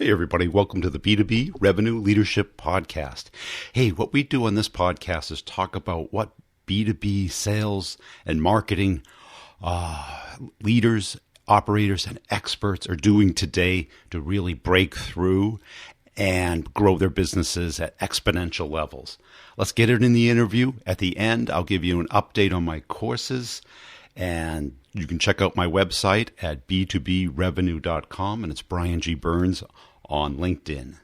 Hey, everybody. Welcome to the B2B Revenue Leadership Podcast. Hey, what we do on this podcast is talk about what B2B sales and marketing leaders, operators, and experts are doing today to really break through and grow their businesses at exponential levels. Let's get it in the interview. At the end, I'll give you an update on my courses, and you can check out my website at b2brevenue.com, and it's Brian G. Burns on LinkedIn.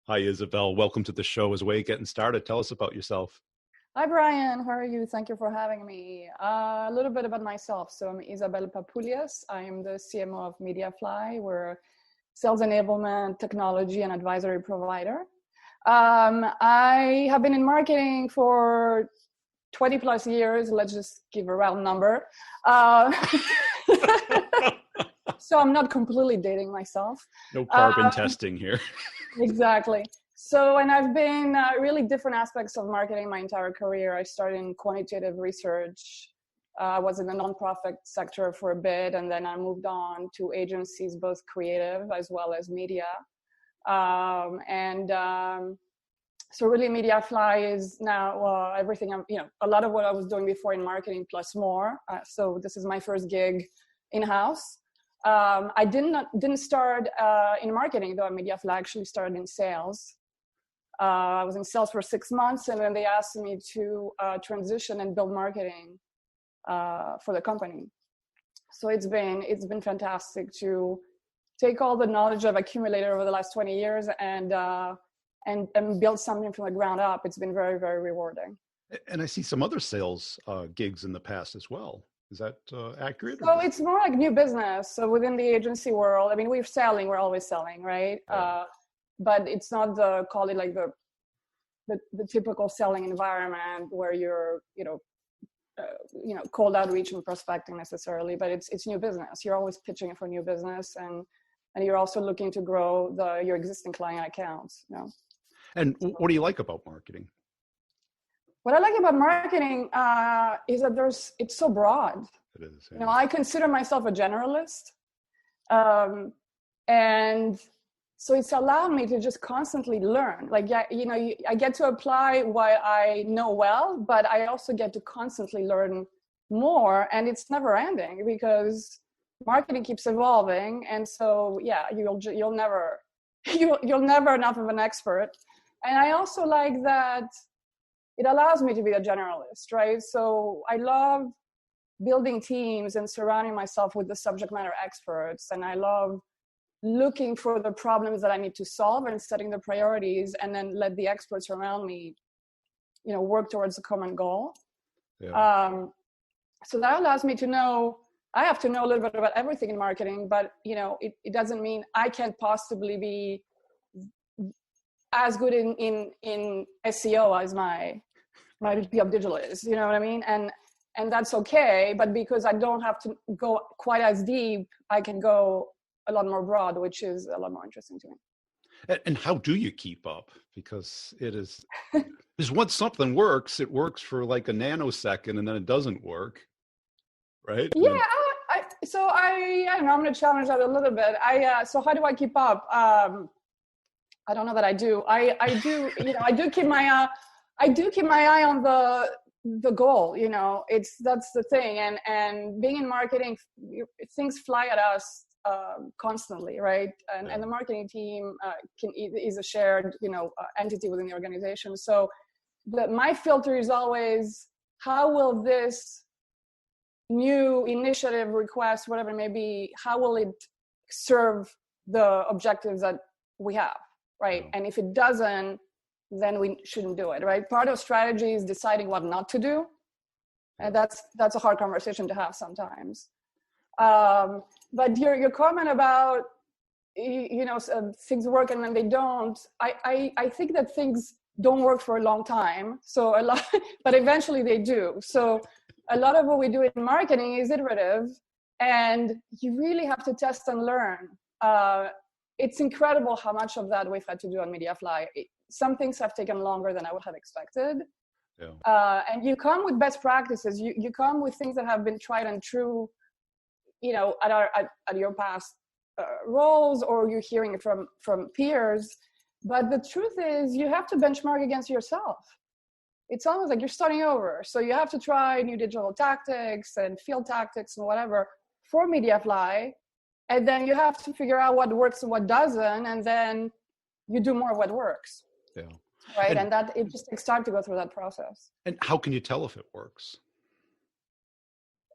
Hi, Isabel. Welcome to the show. As we're getting started, tell us about yourself. Hi, Brian. How are you? Thank you for having me. A little bit about myself. So I'm Isabel Papoulias. I am the CMO of MediaFly. We're a sales enablement, technology, and advisory provider. I have been in marketing for 20 plus years. Let's just give a round number. So I'm not completely dating myself. No carbon testing here. Exactly. So, and I've been really different aspects of marketing my entire career. I started in quantitative research. I was in the nonprofit sector for a bit, and then I moved on to agencies, both creative as well as media. So really MediaFly is now everything, a lot of what I was doing before in marketing plus more. So this is my first gig in-house. I didn't start in marketing though. MediaFly actually started in sales. I was in sales for 6 months, and then they asked me to transition and build marketing for the company. So it's been fantastic to take all the knowledge I've accumulated over the last 20 years and build something from the ground up. It's been very, very rewarding. And I see some other sales gigs in the past as well. Is that accurate? So it's more like new business. So within the agency world, I mean, we're always selling, right? Yeah. But it's not the typical selling environment where you're, cold outreach and prospecting necessarily, but it's new business. You're always pitching for new business, and you're also looking to grow your existing client accounts. And what do you like about marketing? What I like about marketing is that it's so broad. It is. Yeah. I consider myself a generalist. And so it's allowed me to just constantly learn. I get to apply what I know well, but I also get to constantly learn more, and it's never ending because marketing keeps evolving. And so, you'll never enough of an expert. And I also like that it allows me to be a generalist, right? So I love building teams and surrounding myself with the subject matter experts. And I love looking for the problems that I need to solve and setting the priorities, and then let the experts around me, work towards a common goal. Yeah. So that allows me to know, I have to know a little bit about everything in marketing, but it doesn't mean I can't possibly be as good in SEO as my VP of digital is, you know what I mean? And that's okay, but because I don't have to go quite as deep, I can go a lot more broad, which is a lot more interesting to me. And how do you keep up? Because because once something works, it works for like a nanosecond, and then it doesn't work, right? Yeah, I don't know, I'm going to challenge that a little bit. So how do I keep up? I don't know that I do. I do, I do keep my eye on the goal. That's the thing. And being in marketing, things fly at us constantly, right? And the marketing team is a shared, entity within the organization. So my filter is always, how will this new initiative, request, whatever it may be, how will it serve the objectives that we have? Right. And if it doesn't, then we shouldn't do it. Right. Part of strategy is deciding what not to do. And that's a hard conversation to have sometimes. But your comment about, things work and then they don't, I think that things don't work for a long time. So but eventually they do. So a lot of what we do in marketing is iterative, and you really have to test and learn. It's incredible how much of that we've had to do on MediaFly. Some things have taken longer than I would have expected. Yeah. And you come with best practices. You come with things that have been tried and true, at your past roles, or you're hearing it from peers. But the truth is, you have to benchmark against yourself. It's almost like you're starting over. So you have to try new digital tactics and field tactics and whatever for MediaFly. And then you have to figure out what works and what doesn't. And then you do more of what works. Yeah. Right. And that it just takes time to go through that process. And how can you tell if it works?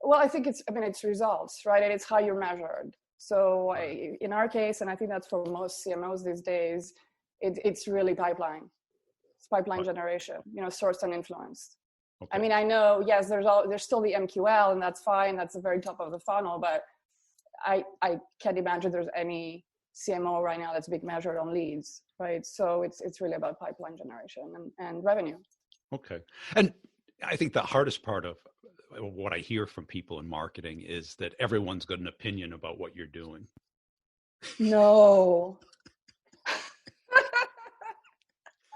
Well, I think it's results, right? And it's how you're measured. So in our case, and I think that's for most CMOs these days, it's really pipeline. It's pipeline generation, sourced and influenced. Okay. I mean, I know, yes, there's still the MQL, and that's fine. That's the very top of the funnel, but I can't imagine there's any CMO right now that's being measured on leads, right? So it's really about pipeline generation and revenue. Okay. And I think the hardest part of what I hear from people in marketing is that everyone's got an opinion about what you're doing. No.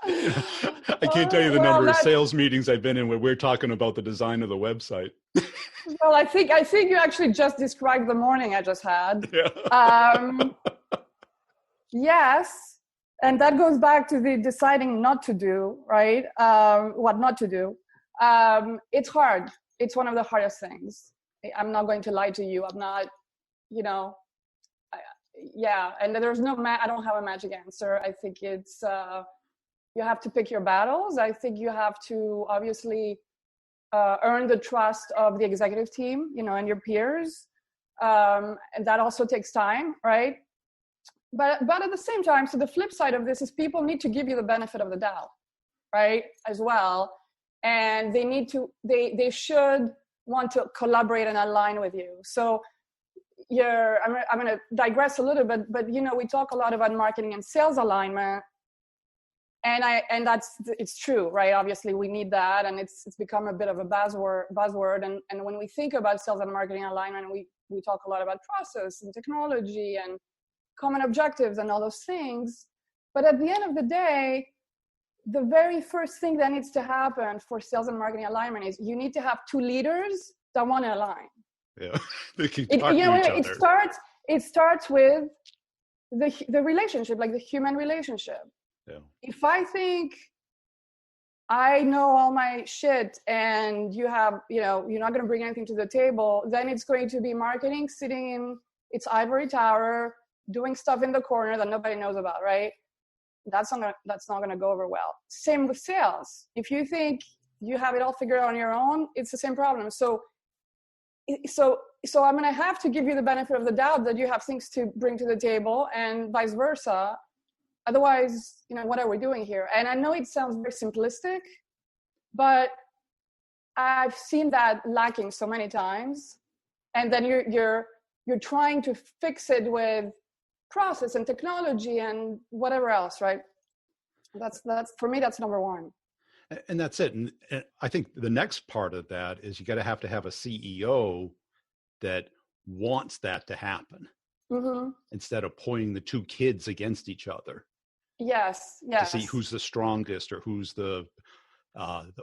I can't tell you the number of sales meetings I've been in where we're talking about the design of the website. Well, I think you actually just described the morning I just had. Yeah. Yes. And that goes back to the deciding not to do, right? What not to do. It's hard. It's one of the hardest things. I'm not going to lie to you. I'm not, and there's I don't have a magic answer. I think it's, you have to pick your battles. I think you have to obviously earn the trust of the executive team, and your peers. And that also takes time, right? But at the same time, so the flip side of this is people need to give you the benefit of the doubt, right? As well. And they should want to collaborate and align with you. So I'm going to digress a little bit, but we talk a lot about marketing and sales alignment. And it's true, right? Obviously we need that, and it's become a bit of a buzzword. And when we think about sales and marketing alignment, we talk a lot about process and technology and common objectives and all those things. But at the end of the day, the very first thing that needs to happen for sales and marketing alignment is you need to have two leaders that want to align. Yeah, they can talk to each other. It starts with the relationship, like the human relationship. Yeah. If I think I know all my shit and you're not going to bring anything to the table, then it's going to be marketing sitting in its ivory tower, doing stuff in the corner that nobody knows about, right? That's not going to go over well. Same with sales. If you think you have it all figured out on your own, it's the same problem. So I'm going to have to give you the benefit of the doubt that you have things to bring to the table, and vice versa. Otherwise, what are we doing here? And I know it sounds very simplistic, but I've seen that lacking so many times. And then you're trying to fix it with process and technology and whatever else, right? That's for me, that's number one. And that's it. And I think the next part of that is you got to have a CEO that wants that to happen, mm-hmm. instead of pointing the two kids against each other. Yes. To see who's the strongest or who's the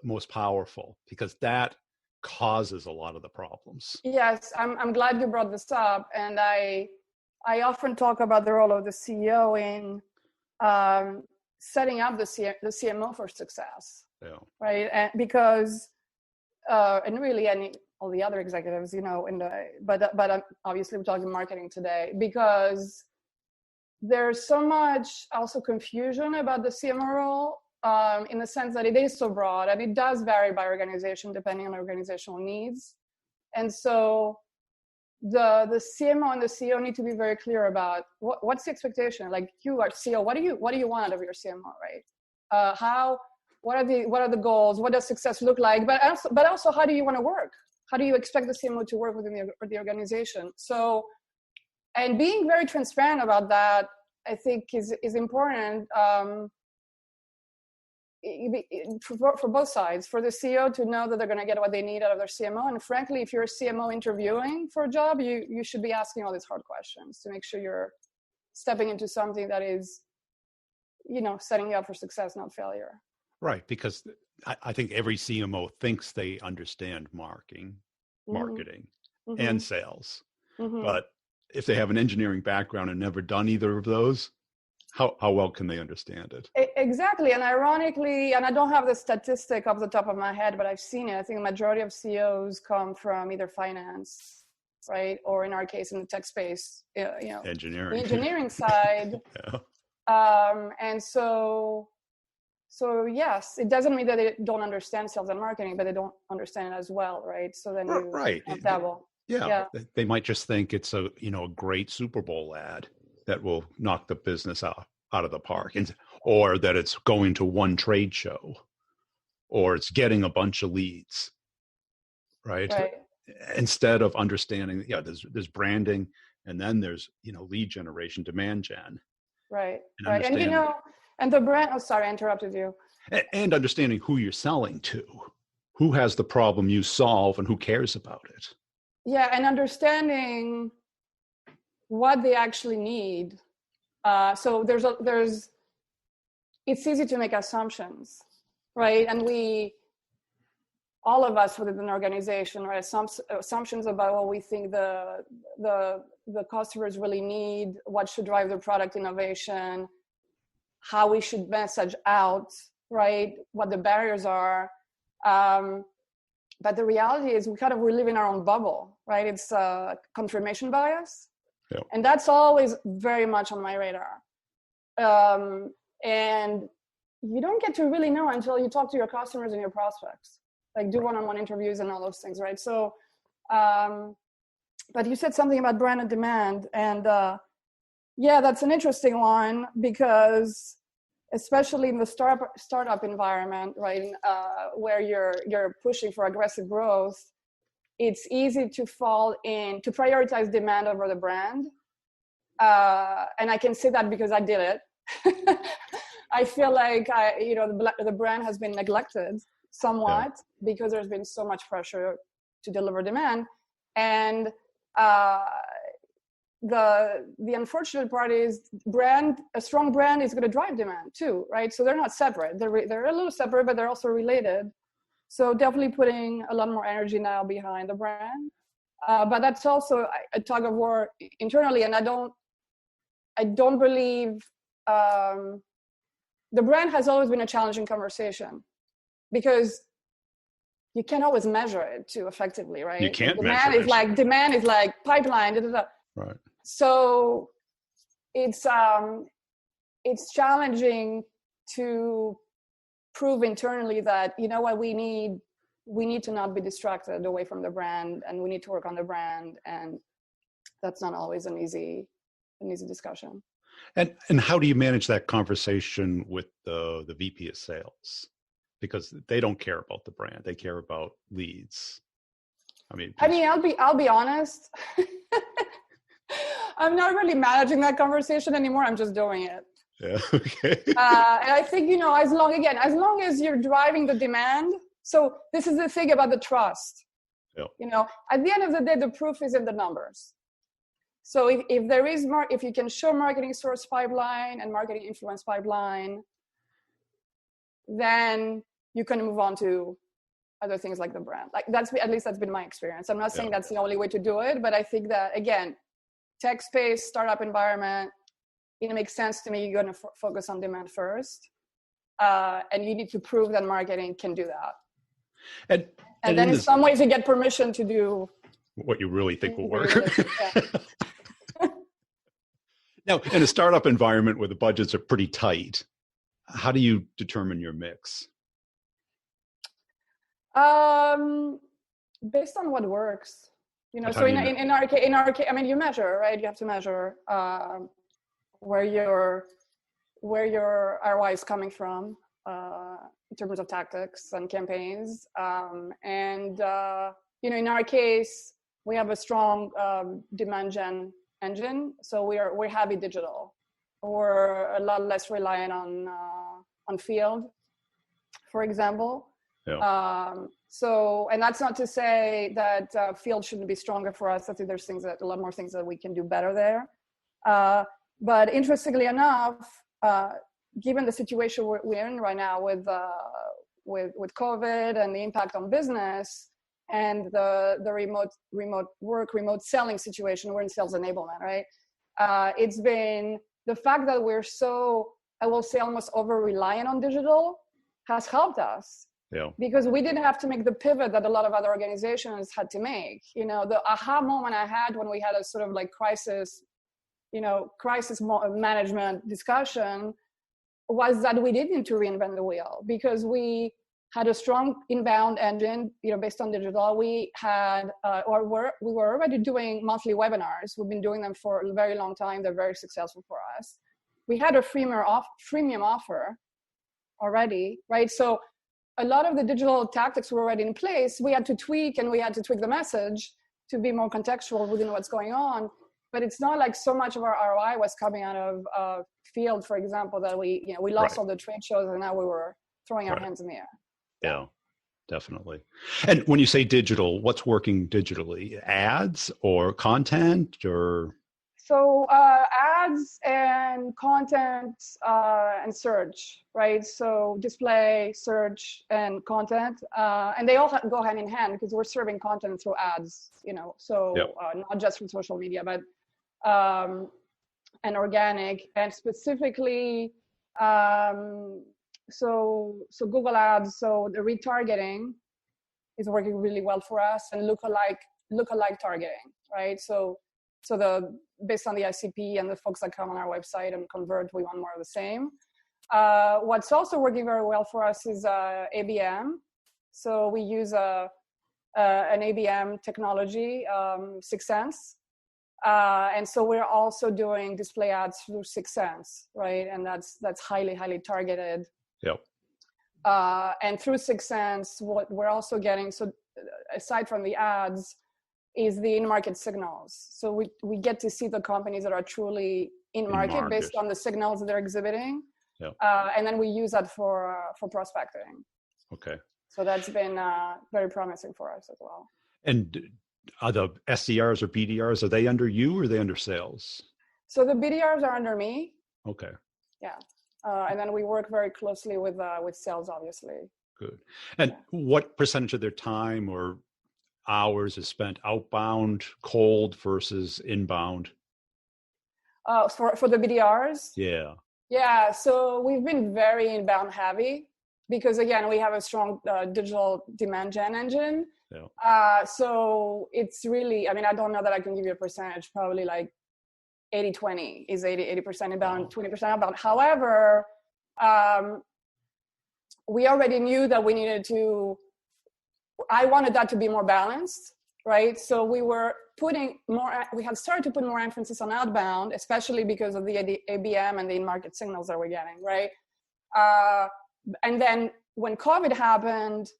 most powerful, because that causes a lot of the problems. Yes, I'm glad you brought this up, and I often talk about the role of the CEO in setting up the CMO for success. Yeah. Right, and because and really all the other executives, but obviously we're talking marketing today, because there's so much also confusion about the CMO role, in the sense that it is so broad and it does vary by organization depending on organizational needs. And so the CMO and the CEO need to be very clear about what's the expectation. Like, you are CEO, what do you want out of your CMO, right? What are the goals? What does success look like? But also, how do you want to work? How do you expect the CMO to work within the organization? So, and being very transparent about that, I think is important, for both sides. For the CEO to know that they're going to get what they need out of their CMO, and frankly, if you're a CMO interviewing for a job, you should be asking all these hard questions to make sure you're stepping into something that is, setting you up for success, not failure. Right, because I think every CMO thinks they understand marketing, mm-hmm. Mm-hmm. and sales, mm-hmm. but if they have an engineering background and never done either of those, how well can they understand it? Exactly. And ironically, and I don't have the statistic off the top of my head, but I've seen it. I think the majority of CEOs come from either finance, right? Or in our case, in the tech space, Engineering. the engineering side. And so yes, it doesn't mean that they don't understand sales and marketing, but they don't understand it as well, right? So then you dabble. Yeah. They might just think it's a great Super Bowl ad that will knock the business out of the park, or that it's going to one trade show, or it's getting a bunch of leads, right? Instead of understanding, there's branding, and then there's lead generation, demand gen, right. And the brand. Oh, sorry, I interrupted you. And understanding who you're selling to, who has the problem you solve, and who cares about it. Yeah, and understanding what they actually need. So it's easy to make assumptions, right? And all of us within an organization, right, assumptions about what we think the customers really need, what should drive their product innovation, how we should message out, right, what the barriers are. But the reality is we live in our own bubble, right? It's confirmation bias. Yep. And that's always very much on my radar. And you don't get to really know until you talk to your customers and your prospects, like do one-on-one interviews and all those things, right? So, but you said something about brand and demand. And that's an interesting one, because especially in the startup environment, right, where you're pushing for aggressive growth, it's easy to fall in to prioritize demand over the brand. And I can say that because I did it. I feel like the brand has been neglected somewhat because there's been so much pressure to deliver demand. And the unfortunate part is a strong brand is going to drive demand too, right? So they're not separate. They're a little separate, but they're also related. So definitely putting a lot more energy now behind the brand. But that's also a tug of war internally. And I don't believe the brand has always been a challenging conversation, because you can't always measure it too effectively, right? You can't measure it. Demand is like pipeline. Right. So it's challenging to prove internally that, what we need to not be distracted away from the brand, and we need to work on the brand. And that's not always an easy discussion. And how do you manage that conversation with the VP of sales? Because they don't care about the brand; they care about leads. I'll be honest. I'm not really managing that conversation anymore. I'm just doing it. Yeah. Okay. And I think, as long as you're driving the demand. So this is the thing about the trust. Yeah. At the end of the day, the proof is in the numbers. So if there is if you can show marketing source pipeline and marketing influence pipeline, then you can move on to other things like the brand. Like that's been my experience. I'm not saying that's the only way to do it, but I think that, again, tech space, startup environment, it makes sense to me. You're going to focus on demand first, and you need to prove that marketing can do that. And then in some ways you get permission to do what you really think will work. Now, in a startup environment where the budgets are pretty tight, how do you determine your mix? Based on what works, So in our case, you measure, right? You have to measure where your ROI is coming from in terms of tactics and campaigns. In our case, we have a strong demand gen engine, so we're heavy digital. We're a lot less reliant on field, for example. Yeah. And that's not to say that field shouldn't be stronger for us. I think there's a lot more things that we can do better there. But interestingly enough, given the situation we're in right now with COVID and the impact on business, and the remote work, remote selling situation. We're in sales enablement, right? It's been the fact that we're so, I will say, almost over reliant on digital has helped us. Yeah. Because we didn't have to make the pivot that a lot of other organizations had to make. You know, the aha moment I had when we had a sort of like crisis management discussion was that we didn't need to reinvent the wheel, because we had a strong inbound engine, you know, based on digital. We had, we were already doing monthly webinars. We've been doing them for a very long time. They're very successful for us. We had a freemium offer already, right? So a lot of the digital tactics were already in place. We had to tweak, and we had to tweak the message to be more contextual within what's going on. But it's not like so much of our ROI was coming out of field, for example, that we lost all the trade shows, and now we were throwing our hands in the air. Yeah, definitely. And when you say digital, what's working digitally? Ads or content or? So ads and content and search, right? So display, search, and content, and they all go hand in hand, because we're serving content through ads, you know. So not just from social media, but and organic, and specifically, so Google Ads. So the retargeting is working really well for us, and lookalike targeting, right? So based on the ICP and the folks that come on our website and convert, we want more of the same. What's also working very well for us is ABM. So we use an ABM technology, 6 Sense. And so we're also doing display ads through 6 Sense, right? And that's highly, highly targeted. Yep. And through 6 Sense, what we're also getting, so aside from the ads, is the in-market signals. So we get to see the companies that are truly in market based on the signals that they're exhibiting. Yep. And then we use that for prospecting. Okay. So that's been very promising for us as well. And are the SDRs or BDRs, are they under you or are they under sales? So the BDRs are under me. Okay. Yeah. And then we work very closely with sales, obviously. Good. And what percentage of their time or hours is spent outbound, cold versus inbound? For the BDRs? Yeah. Yeah. So we've been very inbound heavy, because again, we have a strong digital demand gen engine. Yeah. So it's really, I mean, I don't know that I can give you a percentage, probably like 80-20 is 80% inbound, 20% outbound. However, we already knew that we needed to, I wanted that to be more balanced, right? So we had started to put more emphasis on outbound, especially because of the ABM and the in-market signals that we're getting, right? And then when COVID happened,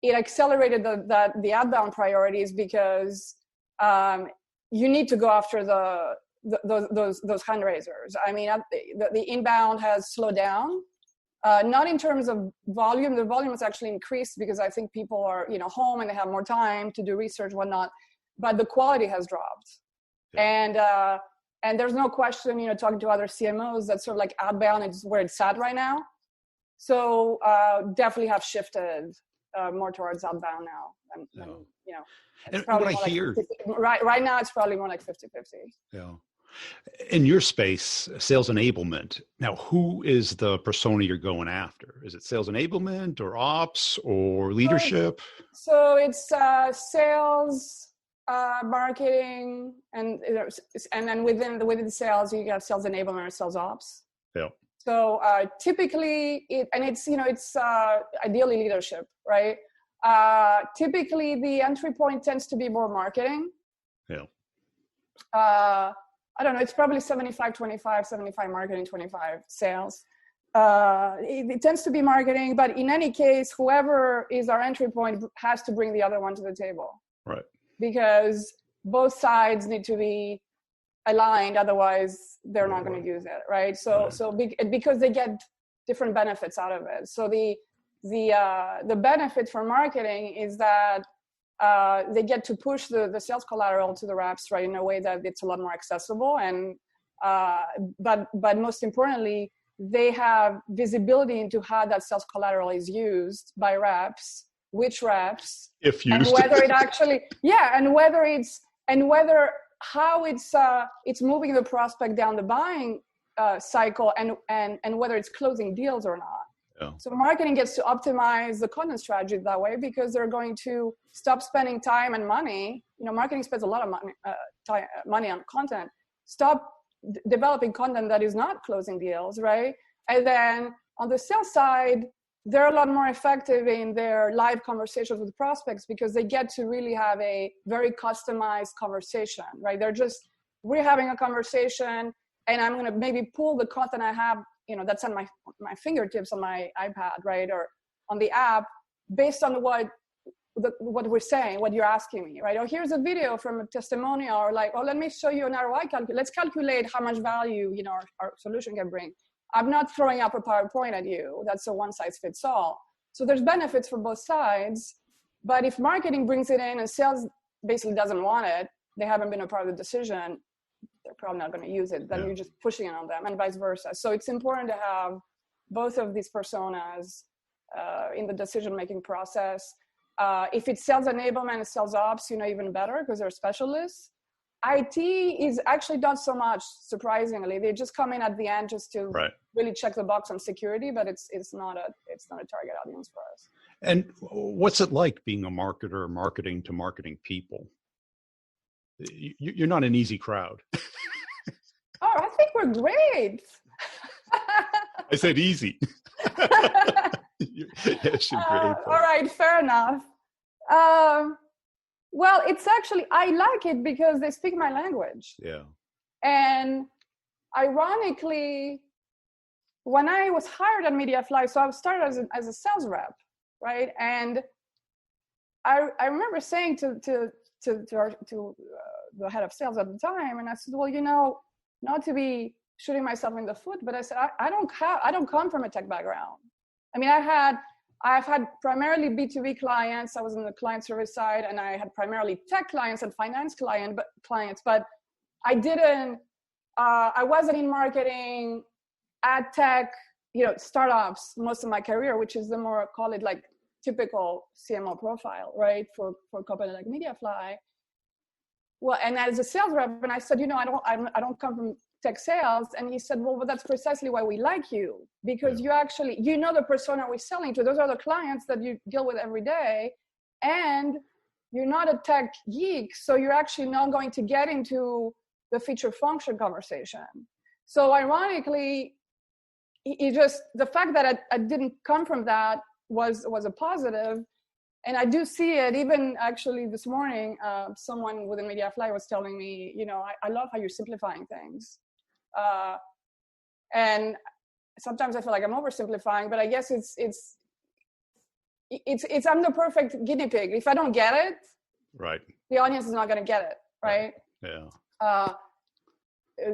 it accelerated the outbound priorities, because you need to go after those fundraisers. I mean, the inbound has slowed down, not in terms of volume. The volume has actually increased, because I think people are, home and they have more time to do research, whatnot. But the quality has dropped, yeah. And there's no question, talking to other CMOs, that sort of like outbound is where it's at right now. So definitely have shifted more towards outbound now, and and what I hear right now, it's probably more like 50-50. Yeah. In your space, sales enablement. Now, who is the persona you're going after? Is it sales enablement or ops or leadership? So it's sales, marketing, and then within sales, you have sales enablement or sales ops. Yeah. So typically, it's ideally leadership, right? Typically, the entry point tends to be more marketing. Yeah. I don't know. It's probably 75-25, 75 marketing, 25 sales. It tends to be marketing, but in any case, whoever is our entry point has to bring the other one to the table. Right. Because both sides need to be aligned, otherwise they're not going to use it, right? Because they get different benefits out of it. So the benefit for marketing is that they get to push the sales collateral to the reps, right, in a way that it's a lot more accessible, and but most importantly, they have visibility into how that sales collateral is used by reps, which reps, if and used, whether it actually, how it's moving the prospect down the buying cycle, and whether it's closing deals or not. Yeah. So marketing gets to optimize the content strategy that way, because they're going to stop spending time and money. Marketing spends a lot of money on content. Stop developing content that is not closing deals, right? And then on the sales side, they're a lot more effective in their live conversations with prospects, because they get to really have a very customized conversation, right? We're having a conversation, and I'm going to maybe pull the content I have, that's on my fingertips on my iPad, right? Or on the app, based on what we're saying, what you're asking me, right? Or here's a video from a testimonial, or like, let me show you an ROI calculator. Let's calculate how much value, our solution can bring. I'm not throwing up a PowerPoint at you. That's a one size fits all. So there's benefits for both sides. But if marketing brings it in and sales basically doesn't want it, they haven't been a part of the decision, they're probably not going to use it. Then you're just pushing it on them, and vice versa. So it's important to have both of these personas in the decision-making process. If it's sales enablement and sales ops, even better, because they're specialists. IT is actually not so much, surprisingly. They just come in at the end just to really check the box on security, but it's not a target audience for us. And what's it like being a marketer, marketing to marketing people? You're not an easy crowd. Oh, I think we're great. I said easy. Yes, you're great. All right, fair enough. Well, it's actually, I like it because they speak my language. Yeah. And ironically, when I was hired at Mediafly, so I started as a sales rep, right? And I remember saying to the head of sales at the time, and I said, well, not to be shooting myself in the foot, but I said, I don't come from a tech background. I mean, I've had primarily B2B clients. I was on the client service side, and I had primarily tech clients and finance clients, but I wasn't in marketing, ad tech, startups most of my career, which is the more, call it like typical CMO profile, right? For a company like Mediafly. Well, and as a sales rep, and I said, I don't come from tech sales. And he said, well, that's precisely why we like you, because you actually, the persona we're selling to. Those are the clients that you deal with every day. And you're not a tech geek, so you're actually not going to get into the feature function conversation. So ironically, the fact that I didn't come from that was a positive. And I do see it, even actually this morning, someone within Mediafly was telling me, I love how you're simplifying things. And sometimes I feel like I'm oversimplifying, but I guess it's I'm the perfect guinea pig. If I don't get it, right, the audience is not going to get it, right? Yeah.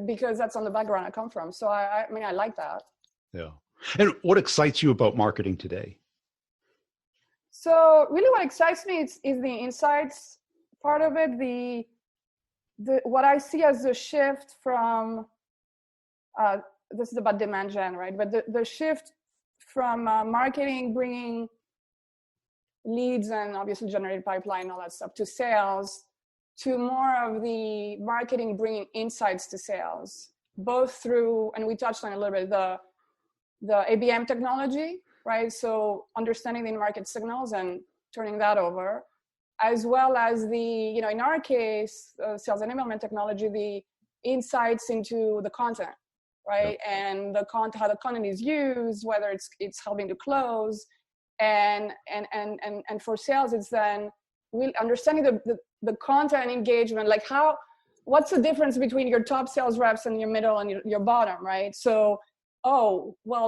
Because that's on the background I come from. So I mean, I like that. Yeah. And what excites you about marketing today? So really what excites me is the insights part of it, the what I see as the shift from, this is about demand gen, right? But the shift from marketing bringing leads and obviously generated pipeline and all that stuff to sales, to more of the marketing bringing insights to sales, both through, and we touched on a little bit, the ABM technology, right? So understanding the market signals and turning that over, as well as the, in our case, sales enablement technology, the insights into the content, right? Yep. And how the content is used, whether it's helping to close, and for sales, it's then understanding the content engagement, like what's the difference between your top sales reps and your middle and your bottom, right? So,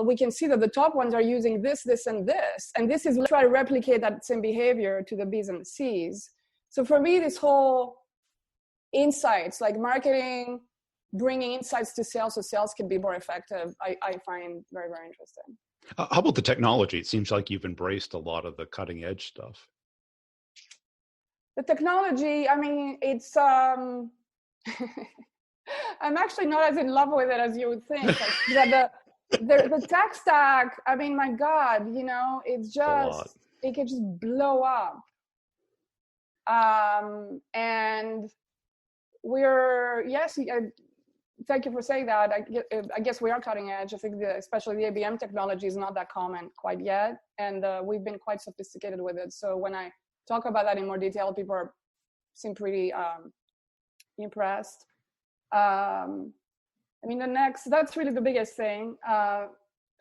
we can see that the top ones are using this, and this is try to replicate that same behavior to the B's and the C's. So for me, this whole insights, like marketing, bringing insights to sales so sales can be more effective, I find very, very interesting. How about the technology? It seems like you've embraced a lot of the cutting edge stuff. The technology, I mean, it's, I'm actually not as in love with it as you would think. Like, the tech stack, I mean, my God, it's just, it can just blow up. And thank you for saying that. I guess we are cutting edge. I think especially the ABM technology is not that common quite yet. And we've been quite sophisticated with it. So when I talk about that in more detail, people seem pretty impressed. I mean, that's really the biggest thing. I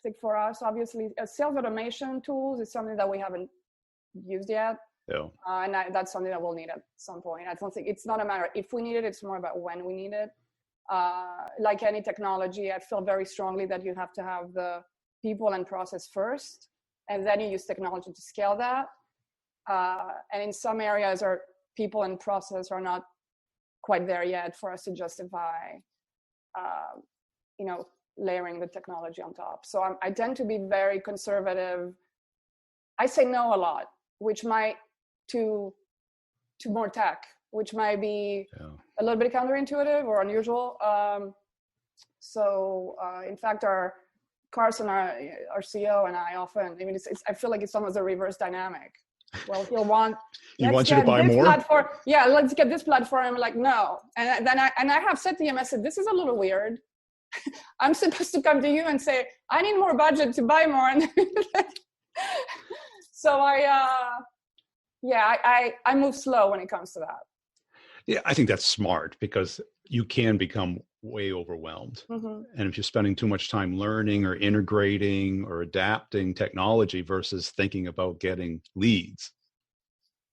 think for us, obviously, sales automation tools is something that we haven't used yet. Yeah. And that's something that we'll need at some point. I don't think it's not a matter if we need it, it's more about when we need it. Like any technology, I feel very strongly that you have to have the people and process first, and then you use technology to scale that. And in some areas, our people and process are not quite there yet for us to justify, layering the technology on top. So I tend to be very conservative. I say no a lot, which might to more tech, which might be a little bit counterintuitive or unusual. In fact, Carson, our CEO, and I often, I feel like it's almost a reverse dynamic. Well, he'll want he wants you to buy more. Platform. Yeah, let's get this platform. I'm like, no, and then I have said to him, I said, this is a little weird. I'm supposed to come to you and say, I need more budget to buy more, and so I move slow when it comes to that. Yeah, I think that's smart because you can become way overwhelmed. Mm-hmm. And if you're spending too much time learning or integrating or adapting technology versus thinking about getting leads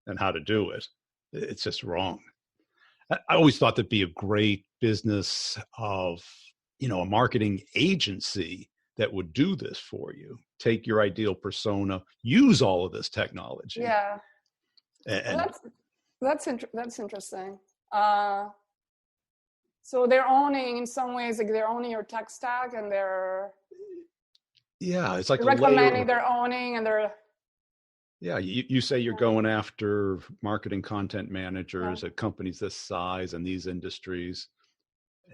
and how to do it, it's just wrong. I always thought that'd be a great business of, a marketing agency that would do this for you. Take your ideal persona, use all of this technology. Yeah. And that's interesting. So they're owning, in some ways, like they're owning your tech stack, and it's like recommending they're owning, and they're. Yeah, you say you're going after marketing content managers at companies this size and these industries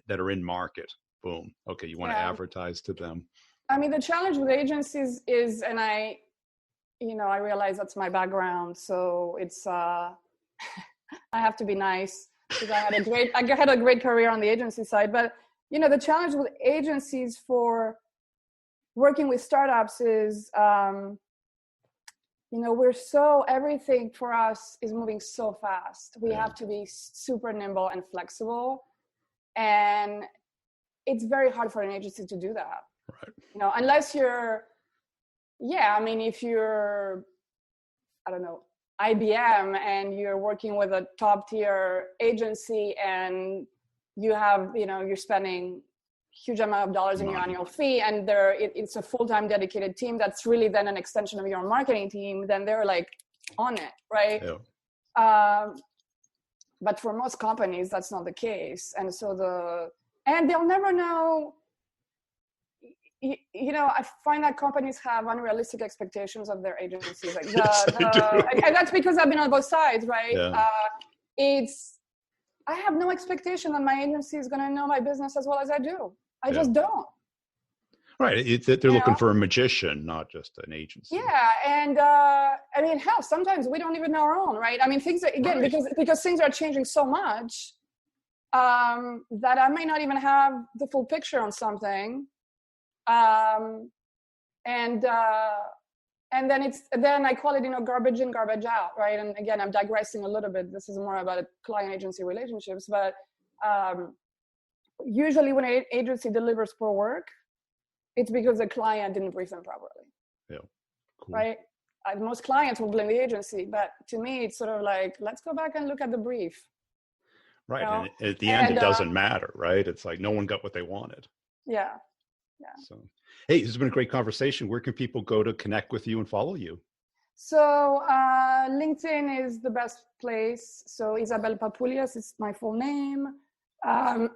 that are in market. Boom. Okay, you want to advertise to them. I mean, the challenge with agencies is, and I realize that's my background, so it's I have to be nice because I had a great career on the agency side. But the challenge with agencies for working with startups is everything for us is moving so fast. We have to be super nimble and flexible, and it's very hard for an agency to do that. Right. Unless you're, if you're, I don't know, IBM and you're working with a top tier agency and you have, you're spending huge amount of dollars in your annual fee, and it's a full-time dedicated team that's really then an extension of your marketing team, then they're like on it, right? Yeah. But for most companies, that's not the case. And so and they'll never know, I find that companies have unrealistic expectations of their agencies. Like and that's because I've been on both sides, right? Yeah. I have no expectation that my agency is going to know my business as well as I do. I just don't. Right. They're looking for a magician, not just an agency. Yeah. And hell, sometimes we don't even know our own, right? I mean, things are, again, because things are changing so much that I may not even have the full picture on something. And then I call it, garbage in, garbage out, right? And again, I'm digressing a little bit. This is more about client-agency relationships, but usually when an agency delivers poor work, it's because the client didn't brief them properly. Yeah, cool. Right? Most clients will blame the agency, but to me, it's sort of like, let's go back and look at the brief. Right, and at the end, it doesn't matter, right? It's like no one got what they wanted. Yeah. Yeah. So, hey, this has been a great conversation. Where can people go to connect with you and follow you? So LinkedIn is the best place. So Isabel Papoulias is my full name.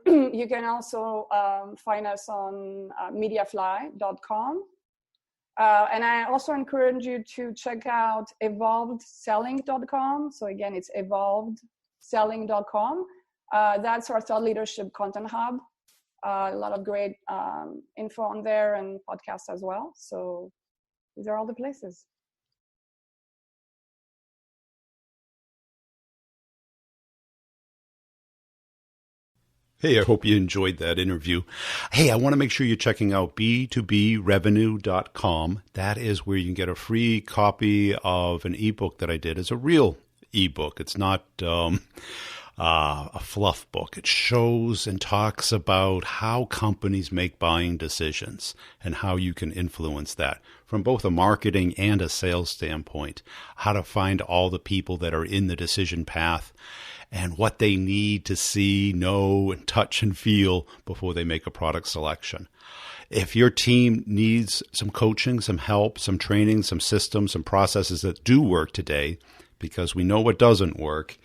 You can also find us on mediafly.com. And I also encourage you to check out evolvedselling.com. So again, it's evolvedselling.com. That's our thought leadership content hub. A lot of great info on there and podcasts as well. So these are all the places. Hey, I hope you enjoyed that interview. Hey, I want to make sure you're checking out b2brevenue.com. That is where you can get a free copy of an ebook that I did. It's a real ebook. It's not a fluff book. It shows and talks about how companies make buying decisions and how you can influence that from both a marketing and a sales standpoint, how to find all the people that are in the decision path and what they need to see, know, and touch and feel before they make a product selection. If your team needs some coaching, some help, some training, some systems, some processes that do work today, because we know what doesn't work,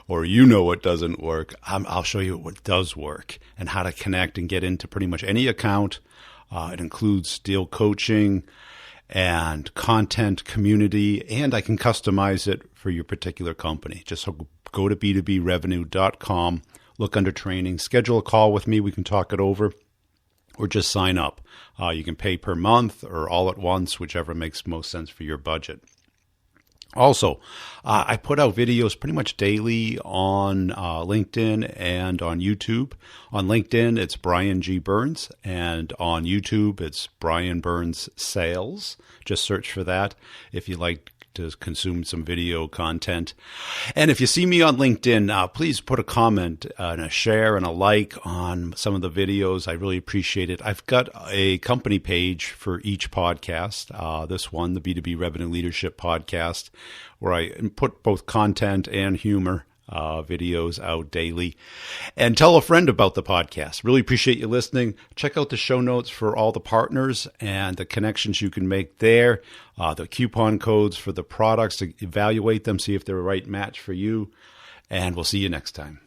or you know what doesn't work, I'll show you what does work and how to connect and get into pretty much any account. It includes deal coaching and content community, and I can customize it for your particular company. Just go to b2brevenue.com, look under training, schedule a call with me. We can talk it over, or just sign up. You can pay per month or all at once, whichever makes most sense for your budget. Also, I put out videos pretty much daily on LinkedIn and on YouTube. On LinkedIn, it's Brian G. Burns, and on YouTube, it's Brian Burns Sales. Just search for that if you like to consume some video content. And if you see me on LinkedIn, please put a comment and a share and a like on some of the videos. I really appreciate it. I've got a company page for each podcast. This one, the B2B Revenue Leadership Podcast, where I put both content and humor videos out daily. And tell a friend about the podcast. Really appreciate you listening. Check out the show notes for all the partners and the connections you can make there, the coupon codes for the products to evaluate them, see if they're a right match for you. And we'll see you next time.